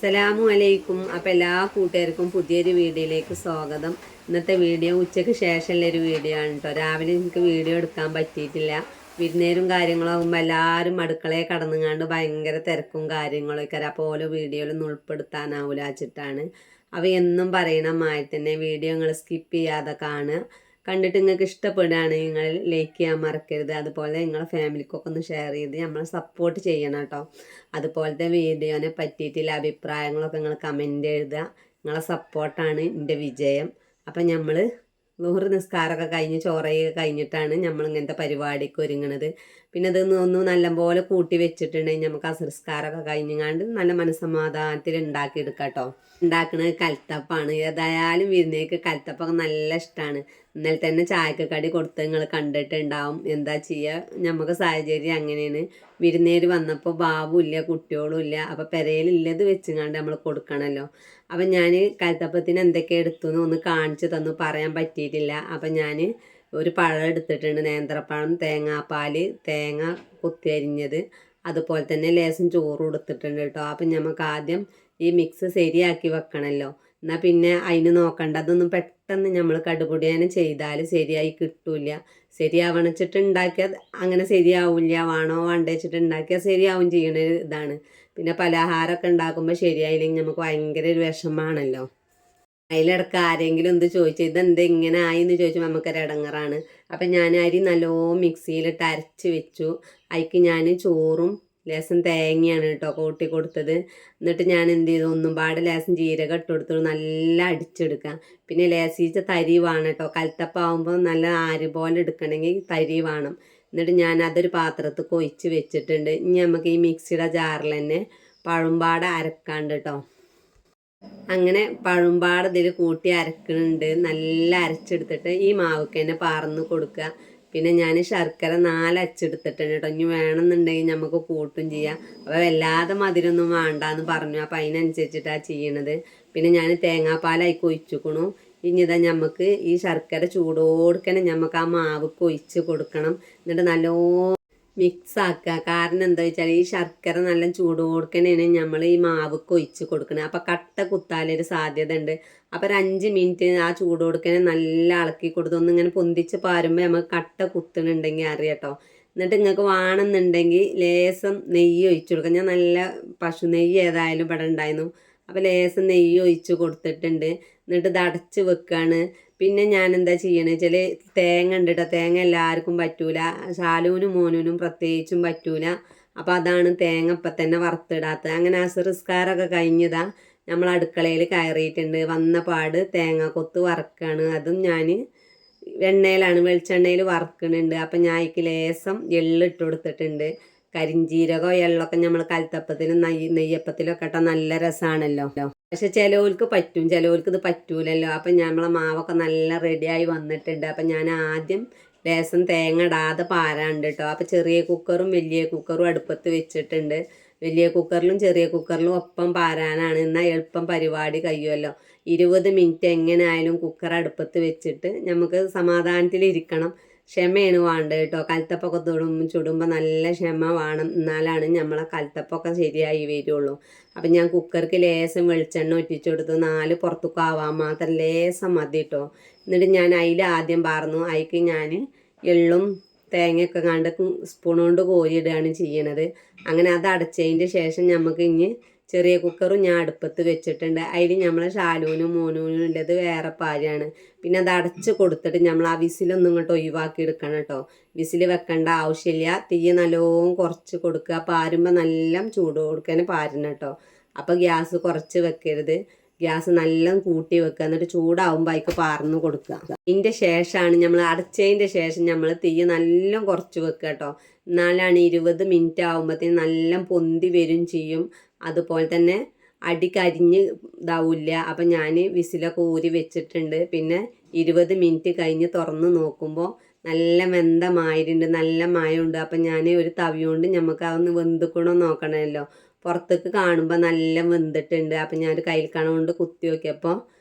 അസ്സലാമു അലൈക്കും. അപ്പോൾ എല്ലാ കൂട്ടുകാർക്കും പുതിയൊരു വീഡിയോയിലേക്ക് സ്വാഗതം. ഇന്നത്തെ വീഡിയോ ഉച്ചയ്ക്ക് ശേഷമുള്ളൊരു വീഡിയോ ആണ് കേട്ടോ. രാവിലെ എനിക്ക് വീഡിയോ എടുക്കാൻ പറ്റിയിട്ടില്ല. വിരുന്നേരും കാര്യങ്ങളാകുമ്പോൾ എല്ലാവരും അടുക്കളയെ കടന്നുങ്ങാണ്ട് ഭയങ്കര തിരക്കും കാര്യങ്ങളൊക്കെ. അപ്പോൾ ഓരോ വീഡിയോയിലൊന്നും ഉൾപ്പെടുത്താനാവില്ല വെച്ചിട്ടാണ്. അപ്പോൾ എന്നും പറയണ മായി തന്നെ വീഡിയോ നിങ്ങൾ സ്കിപ്പ് ചെയ്യാതെ കാണുക. കണ്ടിട്ട് നിങ്ങൾക്ക് ഇഷ്ടപ്പെടുകയാണെങ്കിൽ നിങ്ങൾ ലൈക്ക് ചെയ്യാൻ മറക്കരുത്. അതുപോലെ നിങ്ങളെ ഫാമിലിക്കൊക്കെ ഒന്ന് ഷെയർ ചെയ്ത് നമ്മളെ സപ്പോർട്ട് ചെയ്യണം കേട്ടോ. അതുപോലത്തെ വീഡിയോനെ പറ്റിയിട്ടുള്ള അഭിപ്രായങ്ങളൊക്കെ നിങ്ങൾ കമൻ്റ് എഴുതുക. നിങ്ങളെ സപ്പോർട്ടാണ് എൻ്റെ വിജയം. അപ്പം നമ്മൾ നൂറ് നിസ്കാരമൊക്കെ കഴിഞ്ഞ് ചോറയൊക്കെ കഴിഞ്ഞിട്ടാണ് നമ്മൾ ഇങ്ങനത്തെ പരിപാടിക്ക് ഒരുങ്ങണത്. പിന്നെ ഇതൊന്നും നല്ലപോലെ കൂട്ടി വെച്ചിട്ടുണ്ടെങ്കിൽ നമുക്ക് അസംസ്കാരമൊക്കെ കഴിഞ്ഞാണ്ട് നല്ല മനസ്സമാധാനത്തിൽ ഉണ്ടാക്കിയെടുക്കാം കേട്ടോ. ഉണ്ടാക്കുന്നത് കൽത്തപ്പാണ്. ഏതായാലും വിരുന്നേക്ക് കൽത്തപ്പൊക്കെ നല്ല ഇഷ്ടമാണ്. ഇന്നലെ തന്നെ ചായക്ക് കടി കൊടുത്ത് നിങ്ങൾ കണ്ടിട്ടുണ്ടാവും. എന്താ ചെയ്യുക, നമുക്ക് സാഹചര്യം അങ്ങനെയാണ്. വിരുന്നേര് വന്നപ്പോൾ ബാബും ഇല്ല, കുട്ടികളും ഇല്ല. അപ്പോൾ പെരയിലുള്ളത് വെച്ചുകൊണ്ട് നമ്മൾ കൊടുക്കണമല്ലോ. അപ്പം ഞാൻ കൽത്തപ്പത്തിന് എന്തൊക്കെ എടുത്തു എന്ന് ഒന്ന് കാണിച്ചു തന്നു, പറയാൻ പറ്റിയിട്ടില്ല. അപ്പം ഞാൻ ഒരു പഴം എടുത്തിട്ടുണ്ട്, നേന്ത്രപ്പഴം, തേങ്ങാപ്പാൽ, തേങ്ങ കൊത്തിയരിഞ്ഞത്, അതുപോലെ തന്നെ ലേശം ചോറ് കൊടുത്തിട്ടുണ്ട് കേട്ടോ. അപ്പം നമുക്ക് ആദ്യം ഈ മിക്സ് ശരിയാക്കി വെക്കണമല്ലോ. എന്നാൽ പിന്നെ അതിന് നോക്കണ്ട. അതൊന്നും പെട്ടെന്ന് നമ്മൾ കടുപൊടിയാനെ ചെയ്താൽ ശരിയായി കിട്ടൂല. ശരിയാവണിച്ചിട്ട് ഉണ്ടാക്കിയാൽ അങ്ങനെ ശരിയാവില്ല. വേണോ വേണ്ട വെച്ചിട്ട് ഉണ്ടാക്കിയാൽ ശരിയാവും ചെയ്യണ ഇതാണ്. പിന്നെ പലഹാരമൊക്കെ ഉണ്ടാക്കുമ്പോൾ ശരിയായില്ലെങ്കിൽ നമുക്ക് ഭയങ്കര ഒരു വിഷമാണല്ലോ. അതിലിടക്ക് ആരെങ്കിലും എന്ത് ചോദിച്ചാൽ ഇതെന്താ ഇങ്ങനെ ആയി എന്ന് ചോദിച്ചാൽ നമുക്കൊരു ഇടങ്ങറാണ്. അപ്പം ഞാൻ അരി നല്ലോണം മിക്സിയിലിട്ട് അരച്ച് വെച്ചു. അതിക്ക് ഞാൻ ചോറും ലേശം തേങ്ങയാണ് കേട്ടോ കൂട്ടി കൊടുത്തത്. എന്നിട്ട് ഞാൻ എന്ത് ചെയ്തു, ഒന്നും പാടെ ലേശം ജീരകം ഇട്ട് കൊടുത്തു നല്ല അടിച്ചെടുക്കാം. പിന്നെ ലേശിച്ച തരി വേണം കേട്ടോ. കൽത്തപ്പാവുമ്പോൾ നല്ല ആര് പോലെ എടുക്കണമെങ്കിൽ തരി വേണം. എന്നിട്ട് ഞാൻ അതൊരു പാത്രത്തിൽ കൊഴിച്ച് വെച്ചിട്ടുണ്ട്. ഇനി നമുക്ക് ഈ മിക്സിയുടെ ജാറിൽ തന്നെ പഴംപാട അരക്കാണ്ട് കേട്ടോ. അങ്ങനെ പഴംപാട് ഇതിൽ കൂട്ടി അരക്കുന്നുണ്ട്. നല്ല അരച്ചെടുത്തിട്ട് ഈ മാവക്ക് തന്നെ പാർന്ന് കൊടുക്കുക. പിന്നെ ഞാൻ ശർക്കര 4 അച്ചെടുത്തിട്ടുണ്ട് കേട്ടോ. ഇനി വേണമെന്നുണ്ടെങ്കിൽ നമുക്ക് കൂട്ടും ചെയ്യാം. അപ്പോൾ വല്ലാതെ മധുരമൊന്നും വേണ്ടാന്ന് പറഞ്ഞു. അപ്പോൾ അതിനനുസരിച്ചിട്ടാണ് ചെയ്യണത്. പിന്നെ ഞാൻ തേങ്ങാപ്പാലായി കൊഴിച്ചിക്കണു. ഇനി ഇതാ നമുക്ക് ഈ ശർക്കര ചൂടോടുക്കനെ നമുക്ക് ആ മാവ് കൊഴിച്ച് കൊടുക്കണം. എന്നിട്ട് നല്ലോ മിക്സ് ആക്കുക. കാരണം എന്താ വെച്ചാൽ ഈ ശർക്കര നല്ല ചൂടോടുക്കനെയാണ് നമ്മൾ ഈ മാവ് കൊഴിച്ച് കൊടുക്കുന്നത്. അപ്പോൾ കട്ട കുത്താലൊരു സാധ്യത ഉണ്ട്. അപ്പോൾ ഒരു 5 മിനിറ്റ് ആ ചൂടോടുക്കനെ നല്ല ഇളക്കി കൊടുത്ത് ഒന്നിങ്ങനെ പൊന്തിച്ച് പാരുമ്പോൾ നമുക്ക് കട്ട കുത്തണുണ്ടെങ്കിൽ അറിയാട്ടോ. എന്നിട്ട് നിങ്ങൾക്ക് വേണമെന്നുണ്ടെങ്കിൽ ലേശം നെയ്യ് ഒഴിച്ചു കൊടുക്കാം. ഞാൻ നല്ല പശു നെയ്യ് ഏതായാലും ഇവിടെ ഉണ്ടായിരുന്നു. അപ്പോൾ ലേശം നെയ്യ് ഒഴിച്ച് കൊടുത്തിട്ടുണ്ട്. എന്നിട്ട് ഇത് അടച്ച് വെക്കുകയാണ്. പിന്നെ ഞാൻ എന്താ ചെയ്യണമെന്ന് വെച്ചാൽ തേങ്ങ ഉണ്ട് കേട്ടോ. തേങ്ങ എല്ലാവർക്കും പറ്റൂല. ശാലുവിനും മോനുവിനും പ്രത്യേകിച്ചും പറ്റൂല. അപ്പോൾ അതാണ് തേങ്ങ ഇപ്പം തന്നെ വറുത്തിടാത്തത്. അങ്ങനെ അസറിസ്കാരമൊക്കെ കഴിഞ്ഞതാ നമ്മൾ അടുക്കളയിൽ കയറിയിട്ടുണ്ട്. വന്ന പാട് തേങ്ങ കൊത്ത് വറക്കുകയാണ്. അതും ഞാൻ എണ്ണയിലാണ്, വെളിച്ചെണ്ണയിൽ വറക്കുന്നുണ്ട്. അപ്പം ഞാൻ അതിക്ക് ലേശം എള്ളിട്ട് കൊടുത്തിട്ടുണ്ട്. കരിഞ്ചീരകോ എള്ളൊക്കെ നമ്മൾ കൽത്തപ്പത്തിലും നെയ്യപ്പത്തിലൊക്കെ ഇട്ടാൽ നല്ല രസമാണല്ലോ. പക്ഷെ ചിലവർക്ക് പറ്റും, ചിലവർക്ക് ഇത് പറ്റൂലല്ലോ. അപ്പം നമ്മളെ മാവൊക്കെ നല്ല റെഡിയായി വന്നിട്ടുണ്ട്. അപ്പം ഞാൻ ആദ്യം ലേശം തേങ്ങ ഇടാതെ പാരാണ്ട് കേട്ടോ. അപ്പം ചെറിയ കുക്കറും വലിയ കുക്കറും അടുപ്പത്ത് വെച്ചിട്ടുണ്ട്. വലിയ കുക്കറിലും ചെറിയ കുക്കറിലും ഒപ്പം പാരാനാണ്. എന്നാൽ എളുപ്പം പരിപാടി കഴിയുമല്ലോ. 20 മിനിറ്റ് എങ്ങനെ ആയാലും കുക്കർ അടുപ്പത്ത് വെച്ചിട്ട് നമുക്ക് സമാധാനത്തിലിരിക്കണം. ക്ഷമയാണ് വേണ്ടത് കേട്ടോ. കൽത്തപ്പൊക്കെ ചുടുമ്പോൾ നല്ല ക്ഷമ വേണം. എന്നാലാണ് നമ്മളെ കൽത്തപ്പൊക്കെ ശരിയായി വരുള്ളൂ. അപ്പം ഞാൻ കുക്കർക്ക് ലേശം വെളിച്ചെണ്ണ ഒറ്റിച്ചു കൊടുത്തു. 4 പുറത്തേക്ക് ആവാൻ മാത്രം ലേശം മതി കേട്ടോ. എന്നിട്ട് ഞാൻ അതിൽ ആദ്യം പാർന്നു. അതിക്ക് ഞാൻ എള്ളും തേങ്ങയൊക്കെ കണ്ട് സ്പൂൺ കൊണ്ട് കോരിയിടുകയാണ് ചെയ്യണത്. അങ്ങനെ അത് അടച്ചതിൻ്റെ ശേഷം നമുക്ക് ഇനി ചെറിയ കുക്കറും ഞാൻ അടുപ്പത്ത് വെച്ചിട്ടുണ്ട്. അതിൽ നമ്മൾ ശാലുവിനും മോനൂനും ഉള്ളത് വേറെ പാചകമാണ്. പിന്നെ അത് അടച്ച് കൊടുത്തിട്ട് നമ്മൾ ആ വിസിലൊന്നും ഇങ്ങോട്ട് ഒഴിവാക്കി എടുക്കണം കേട്ടോ. വിസിൽ വെക്കേണ്ട ആവശ്യമില്ല. തീ നല്ലോണം കുറച്ച് കൊടുക്കുക. പാരുമ്പോൾ നല്ല ചൂട് കൊടുക്കാൻ പാരണം കേട്ടോ. അപ്പോൾ ഗ്യാസ് കുറച്ച് വെക്കരുത്. ഗ്യാസ് നല്ല കൂട്ടി വെക്കുക. എന്നിട്ട് ചൂടാവുമ്പോൾ അതിക്ക് പാർന്ന് കൊടുക്കുക. ഇതിൻ്റെ ശേഷമാണ് നമ്മൾ അടച്ചതിൻ്റെ ശേഷം നമ്മൾ തീ നല്ല കുറച്ച് വെക്കുക കേട്ടോ. എന്നാലാണ് 20 മിനിറ്റ് ആകുമ്പോഴത്തേന് നല്ല പൊന്തി വരും ചെയ്യും. അതുപോലെ തന്നെ അടി കരിഞ്ഞ് ഇതാവില്ല. അപ്പം ഞാൻ വിസിലൊക്കെ ഊരി വെച്ചിട്ടുണ്ട്. പിന്നെ 20 മിനിറ്റ് കഴിഞ്ഞ് തുറന്ന് നോക്കുമ്പോൾ നല്ല വെന്തമായിട്ടുണ്ട്, നല്ല മയമുണ്ട്. അപ്പം ഞാൻ ഒരു തവി കൊണ്ട് നമുക്ക് അതൊന്ന് വെന്തുക്കണോ നോക്കണമല്ലോ. പുറത്തേക്ക് കാണുമ്പോൾ നല്ല വെന്തിട്ടുണ്ട്. അപ്പം ഞാനൊരു കയ്യിൽ കണ കൊണ്ട് കുത്തി നോക്കിയപ്പോൾ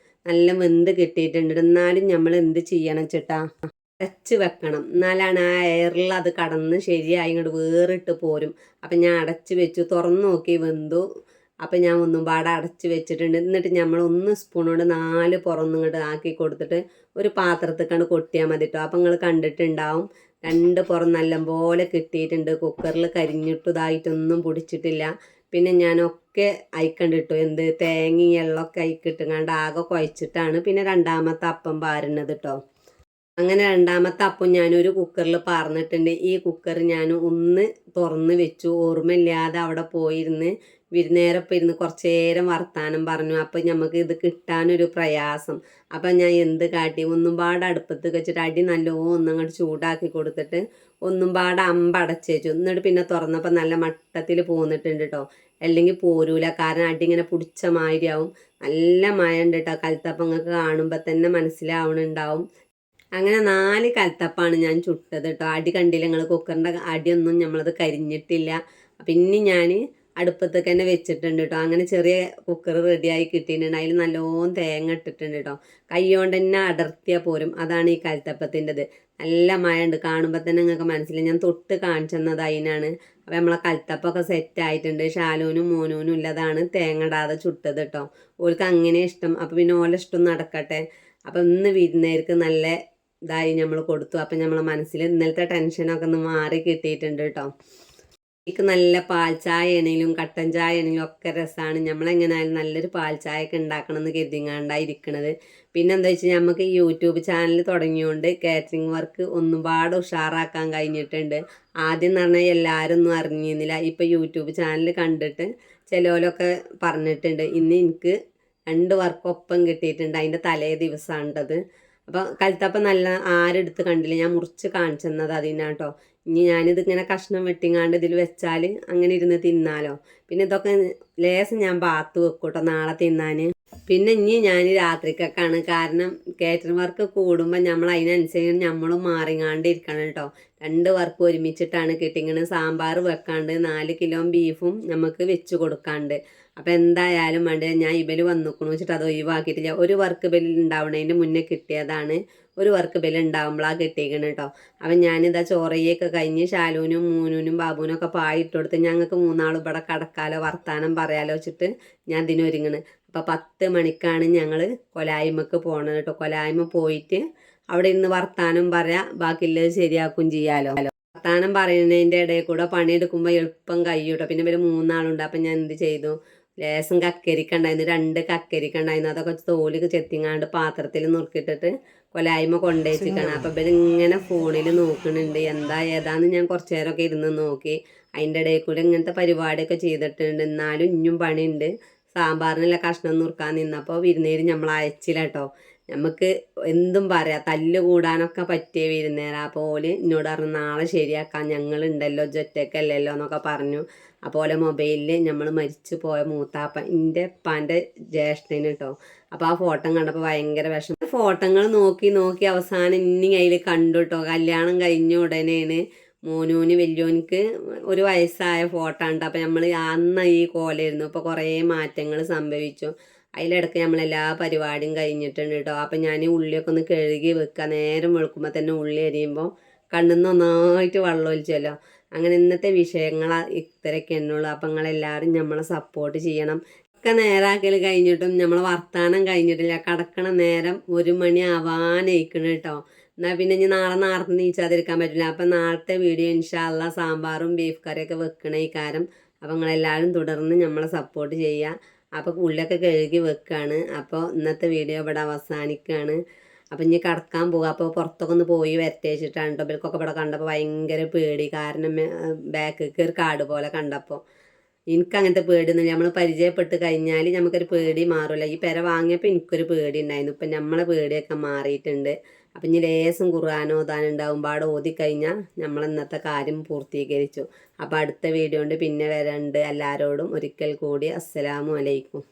നല്ല വെന്ത് കിട്ടിയിട്ടുണ്ട്. എന്നാലും നമ്മൾ എന്ത് ചെയ്യണം ചേട്ടാ, അടച്ച് വെക്കണം. എന്നാലാണ് ആ എയറിൽ അത് കടന്ന് ശരിയായി ഇങ്ങോട്ട് വേറിട്ട് പോരും. അപ്പം ഞാൻ അടച്ച് വെച്ചു. തുറന്ന് നോക്കി വെന്തു. അപ്പം ഞാൻ ഒന്നും പാടെ അടച്ച് വെച്ചിട്ടുണ്ട്. എന്നിട്ട് നമ്മൾ 1 സ്പൂൺ കൊണ്ട് 4 പുറം ഇങ്ങോട്ട് ആക്കി കൊടുത്തിട്ട് ഒരു പാത്രത്തിൽ കൊട്ടിയാൽ മതി കേട്ടോ. അപ്പം നിങ്ങൾ കണ്ടിട്ടുണ്ടാവും 2 പുറം നല്ലപോലെ കിട്ടിയിട്ടുണ്ട്. കുക്കറിൽ കരിഞ്ഞിട്ടതായിട്ടൊന്നും പൊടിച്ചിട്ടില്ല. പിന്നെ ഞാനൊക്കെ അയക്കണ്ടിട്ടു തേങ്ങയും എള്ളൊക്കെ അയക്കിട്ടുങ്ങാണ്ട് ആകെ കുഴച്ചിട്ടാണ് പിന്നെ രണ്ടാമത്തെ അപ്പം പാരുന്നത് കേട്ടോ. അങ്ങനെ രണ്ടാമത്തെ അപ്പം ഞാനൊരു കുക്കറിൽ പാർന്നിട്ടുണ്ട്. ഈ കുക്കർ ഞാൻ ഒന്ന് തുറന്ന് വെച്ചു. ഓർമ്മയില്ലാതെ അവിടെ പോയിരുന്ന് വിരുന്നേരപ്പം ഇരുന്ന് കുറച്ച് നേരം വർത്താനം പറഞ്ഞു. അപ്പം നമുക്ക് ഇത് കിട്ടാനൊരു പ്രയാസം. അപ്പം ഞാൻ എന്ത് കാട്ടി ഒന്നും പാടെ അടുപ്പത്ത് വെച്ചിട്ട് അടി നല്ലോണം ഒന്നങ്ങോട്ട് ചൂടാക്കി കൊടുത്തിട്ട് ഒന്നും പാടെ അമ്പടച്ച് വെച്ചു. എന്നിട്ട് പിന്നെ തുറന്നപ്പോൾ നല്ല മട്ടത്തിൽ പോന്നിട്ടുണ്ട് കേട്ടോ. അല്ലെങ്കിൽ പോരൂല, കാരണം അടി ഇങ്ങനെ പിടിച്ച മാതിരിയാവും. നല്ല മഴ ഉണ്ട് കേട്ടോ. കൽത്തപ്പം നിങ്ങൾക്ക് കാണുമ്പോൾ തന്നെ മനസ്സിലാവണുണ്ടാവും. അങ്ങനെ 4 കൽത്തപ്പാണ് ഞാൻ ചുട്ടത് കേട്ടോ. അടി കണ്ടില്ല നിങ്ങൾ, കുക്കറിൻ്റെ അടിയൊന്നും നമ്മളത് കരിഞ്ഞിട്ടില്ല. പിന്നെ ഞാൻ അടുപ്പത്തേക്ക് തന്നെ വെച്ചിട്ടുണ്ട് കേട്ടോ. അങ്ങനെ ചെറിയ കുക്കർ റെഡിയായി കിട്ടിയിട്ടുണ്ട്. അതിൽ നല്ലോണം തേങ്ങ ഇട്ടിട്ടുണ്ട് കേട്ടോ. കൈ കൊണ്ട് തന്നെ അടർത്തിയാൽ പോരും. അതാണ് ഈ കൽത്തപ്പത്തിൻ്റെത്. നല്ല മഴ ഉണ്ട്, കാണുമ്പോൾ തന്നെ നിങ്ങൾക്ക് മനസ്സിലായി. ഞാൻ തൊട്ട് കാണിച്ചെന്നത് അതിനാണ്. അപ്പോൾ നമ്മളെ കൽത്തപ്പൊക്കെ സെറ്റായിട്ടുണ്ട്. ഷാലൂനും മോനൂനും ഉള്ളതാണ് തേങ്ങ ഇടാതെ ചുട്ടത് കേട്ടോ. ഓൾക്ക് അങ്ങനെ ഇഷ്ടം. അപ്പോൾ പിന്നെ ഓല ഇഷ്ടം നടക്കട്ടെ. അപ്പം ഇന്ന് വിരുന്നേർക്ക് നല്ല ഇതായി നമ്മൾ കൊടുത്തു. അപ്പം നമ്മളെ മനസ്സിൽ ഇന്നലത്തെ ടെൻഷനൊക്കെ ഒന്ന് മാറി കിട്ടിയിട്ടുണ്ട് കേട്ടോ. എനിക്ക് നല്ല പാൽ ചായ ആണെങ്കിലും കട്ടൻ ചായ ആണെങ്കിലും ഒക്കെ രസമാണ്. നമ്മളെങ്ങനെയായാലും നല്ലൊരു പാൽ ചായ ഒക്കെ ഉണ്ടാക്കണം എന്ന് കരുതിങ്ങാണ്ടായിരിക്കണത്. പിന്നെ എന്താ വെച്ചാൽ നമുക്ക് യൂട്യൂബ് ചാനൽ തുടങ്ങിയോണ്ട് കാറ്ററിംഗ് വർക്ക് ഒന്നുപാട് ഉഷാറാക്കാൻ കഴിഞ്ഞിട്ടുണ്ട്. ആദ്യം എന്ന് പറഞ്ഞാൽ എല്ലാവരും ഒന്നും അറിഞ്ഞിരുന്നില്ല. ഇപ്പം യൂട്യൂബ് ചാനൽ കണ്ടിട്ട് ചിലവരൊക്കെ പറഞ്ഞിട്ടുണ്ട്. ഇന്ന് എനിക്ക് 2 വർക്ക് ഒപ്പം കിട്ടിയിട്ടുണ്ട്. അതിൻ്റെ തലേ ദിവസമാണിട്ടത്. അപ്പോൾ കൽത്തപ്പം നല്ല ആരെടുത്ത് കണ്ടില്ല, ഞാൻ മുറിച്ച് കാണിച്ചെന്നത് അതിനാട്ടോ. ഇനി ഞാനിതിങ്ങനെ കഷ്ണം വെട്ടിങ്ങാണ്ട് ഇതിൽ വെച്ചാൽ അങ്ങനെ ഇരുന്ന് തിന്നാലോ. പിന്നെ ഇതൊക്കെ ലേസം ഞാൻ പാത്ത് വെക്കും കേട്ടോ നാളെ തിന്നാൻ. പിന്നെ ഇനി ഞാൻ രാത്രിക്കൊക്കെയാണ്, കാരണം കാറ്ററിംഗ് വർക്ക് കൂടുമ്പോൾ നമ്മൾ അതിനനുസരിച്ച് നമ്മളും മാറിങ്ങാണ്ട് ഇരിക്കണം കേട്ടോ. 2 വർക്ക് ഒരുമിച്ചിട്ടാണ് കിട്ടിങ്ങനെ. സാമ്പാർ വെക്കാണ്ട് 4 കിലോ ബീഫും നമുക്ക് വെച്ച് കൊടുക്കാണ്ട്. അപ്പം എന്തായാലും വേണ്ട, ഞാൻ ഇവൽ വന്നിക്കണു വെച്ചിട്ട് അത് ഒഴിവാക്കിയിട്ടില്ല. ഒരു വർക്ക് ബെൽ ഉണ്ടാവണതിൻ്റെ മുന്നേ കിട്ടിയതാണ്. ഒരു വർക്ക് ബെൽ ഉണ്ടാവുമ്പോഴാണ് കിട്ടിയിരിക്കണം കേട്ടോ. അപ്പം ഞാനിതാ ചോറയൊക്കെ കഴിഞ്ഞ് ഷാലൂനും മൂനൂനും ബാബുവിനും ഒക്കെ പായിട്ട് കൊടുത്ത് ഞങ്ങൾക്ക് 3 ആളും ഇവിടെ കടക്കാലോ വർത്താനം പറയാലോ വെച്ചിട്ട് ഞാൻ ഇതിനൊരുങ്ങണ്. അപ്പോൾ 10 മണിക്കാണ് ഞങ്ങൾ കൊലായ്മക്ക് പോകണത് കേട്ടോ. കൊലായ്മ പോയിട്ട് അവിടെ ഇരുന്ന് വർത്താനം പറയാം, ബാക്കിയുള്ളത് ശരിയാക്കും ചെയ്യാലോ. വർത്താനം പറയുന്നതിൻ്റെ ഇടയിൽ കൂടെ പണിയെടുക്കുമ്പോൾ എളുപ്പം കഴിയും കേട്ടോ. പിന്നെ ഇവർ 3 ആളുണ്ട്. അപ്പം ഞാൻ എന്ത് ചെയ്തു, ലേസം കക്കരിക്ക ഉണ്ടായിരുന്നു, 2 കക്കരിക്ക ഉണ്ടായിരുന്നു. അതൊക്കെ തോല് ചെത്തിങ്ങാണ്ട് പാത്രത്തിൽ നുറുക്കിയിട്ടിട്ട് കൊലായ്മ കൊണ്ടുവച്ചിരിക്കണം. അപ്പം ഇവരിങ്ങനെ ഫോണിൽ നോക്കുന്നുണ്ട് എന്താ ഏതാന്ന്. ഞാൻ കുറച്ച് നേരമൊക്കെ ഇരുന്ന് നോക്കി. അതിൻ്റെ ഇടയിൽ കൂടെ ഇങ്ങനത്തെ പരിപാടിയൊക്കെ ചെയ്തിട്ടുണ്ട്. എന്നാലും ഇനിയും പണിയുണ്ട്. സാമ്പാറിനുള്ള കഷ്ണം നുറുക്കാൻ നിന്നപ്പോൾ വിരുന്നേര് നമ്മൾ അയച്ചില്ല കേട്ടോ. നമുക്ക് എന്തും പറയാം, തല്ല് കൂടാനൊക്കെ പറ്റിയ വിരുന്നേരം. അപ്പോൾ ഓല് എന്നോട് പറഞ്ഞു നാളെ ശരിയാക്കാം, ഞങ്ങളുണ്ടല്ലോ ഒറ്റയ്ക്കല്ലല്ലോ എന്നൊക്കെ പറഞ്ഞു. അപ്പോൾ മൊബൈലിൽ നമ്മൾ മരിച്ചു പോയ മൂത്താപ്പ എൻ്റെ ഉപ്പാൻ്റെ ജ്യേഷ്ഠന് കേട്ടോ. അപ്പോൾ ആ ഫോട്ടോ കണ്ടപ്പോൾ ഭയങ്കര വിഷമം. ഫോട്ടോകൾ നോക്കി നോക്കി അവസാനം ഇനി അതിൽ കണ്ടു കേട്ടോ. കല്യാണം കഴിഞ്ഞ ഉടനെയാണ് മോനൂന് വലിയോനിക്ക് 1 വയസ്സായ ഫോട്ടോ ഉണ്ട്. അപ്പം നമ്മൾ അന്ന് ഈ കോലായിരുന്നു. ഇപ്പോൾ കുറേ മാറ്റങ്ങൾ സംഭവിച്ചു. അതിലിടയ്ക്ക് നമ്മളെല്ലാ പരിപാടിയും കഴിഞ്ഞിട്ടുണ്ട് കേട്ടോ. അപ്പം ഞാൻ ഉള്ളിയൊക്കെ ഒന്ന് കഴുകി വെക്കുക. നേരം വെളുക്കുമ്പോൾ തന്നെ ഉള്ളി അരിയുമ്പോൾ കണ്ണിൽ നിന്ന് നന്നായിട്ട് വെള്ളം ഒലിച്ചല്ലോ. അങ്ങനെ ഇന്നത്തെ വിഷയങ്ങൾ ഇത്രയൊക്കെ എന്നുള്ളൂ. അപ്പം നിങ്ങളെല്ലാവരും നമ്മളെ സപ്പോർട്ട് ചെയ്യണം. ഒക്കെ നേരാക്കൽ കഴിഞ്ഞിട്ടും നമ്മളെ വർത്താനം കഴിഞ്ഞിട്ടില്ല. കിടക്കണ നേരം 1 മണി ആവാനയിക്കണം കേട്ടോ. എന്നാൽ പിന്നെ ഇനി നാളെ നേരത്തെ നീച്ചാതിരിക്കാൻ പറ്റില്ല. അപ്പം നാളത്തെ വീഡിയോ ഇൻഷാ അല്ലാഹ് സാമ്പാറും ബീഫ് കറിയൊക്കെ വെക്കണ ഈ കാരം. അപ്പം നിങ്ങളെല്ലാവരും തുടർന്ന് നമ്മളെ സപ്പോർട്ട് ചെയ്യുക. അപ്പോൾ ഉള്ളിലൊക്കെ കഴുകി വെക്കുകയാണ്. അപ്പോൾ ഇന്നത്തെ വീഡിയോ ഇവിടെ അവസാനിക്കുകയാണ്. അപ്പം ഇനി കിടക്കാൻ പോകുക. അപ്പോൾ പുറത്തൊക്കെ ഒന്ന് പോയി വരട്ടെ വെച്ചിട്ടാണ് കേട്ടോ. ഇവർക്കൊക്കെ ഇവിടെ കണ്ടപ്പോൾ ഭയങ്കര പേടി, കാരണം ബാക്കിലേക്ക് ഒരു കാട് പോലെ കണ്ടപ്പോൾ. എനിക്കങ്ങനത്തെ പേടിയൊന്നുമില്ല. നമ്മൾ പരിചയപ്പെട്ട് കഴിഞ്ഞാൽ നമുക്കൊരു പേടി മാറില്ല. ഈ പെര വാങ്ങിയപ്പോൾ എനിക്കൊരു പേടി ഉണ്ടായിരുന്നു. ഇപ്പം നമ്മളെ പേടിയൊക്കെ മാറിയിട്ടുണ്ട്. അപ്പം ഇനി ലേസം ഖുർആൻ ഓതാനുണ്ടാവും. പാടെ ഓതിക്കഴിഞ്ഞാൽ നമ്മൾ ഇന്നത്തെ കാര്യം പൂർത്തീകരിച്ചു. അപ്പോൾ അടുത്ത വീഡിയോ കൊണ്ട് പിന്നെ വരണ്ട്. എല്ലാവരോടും ഒരിക്കൽ കൂടി അസ്സലാമു അലൈക്കും.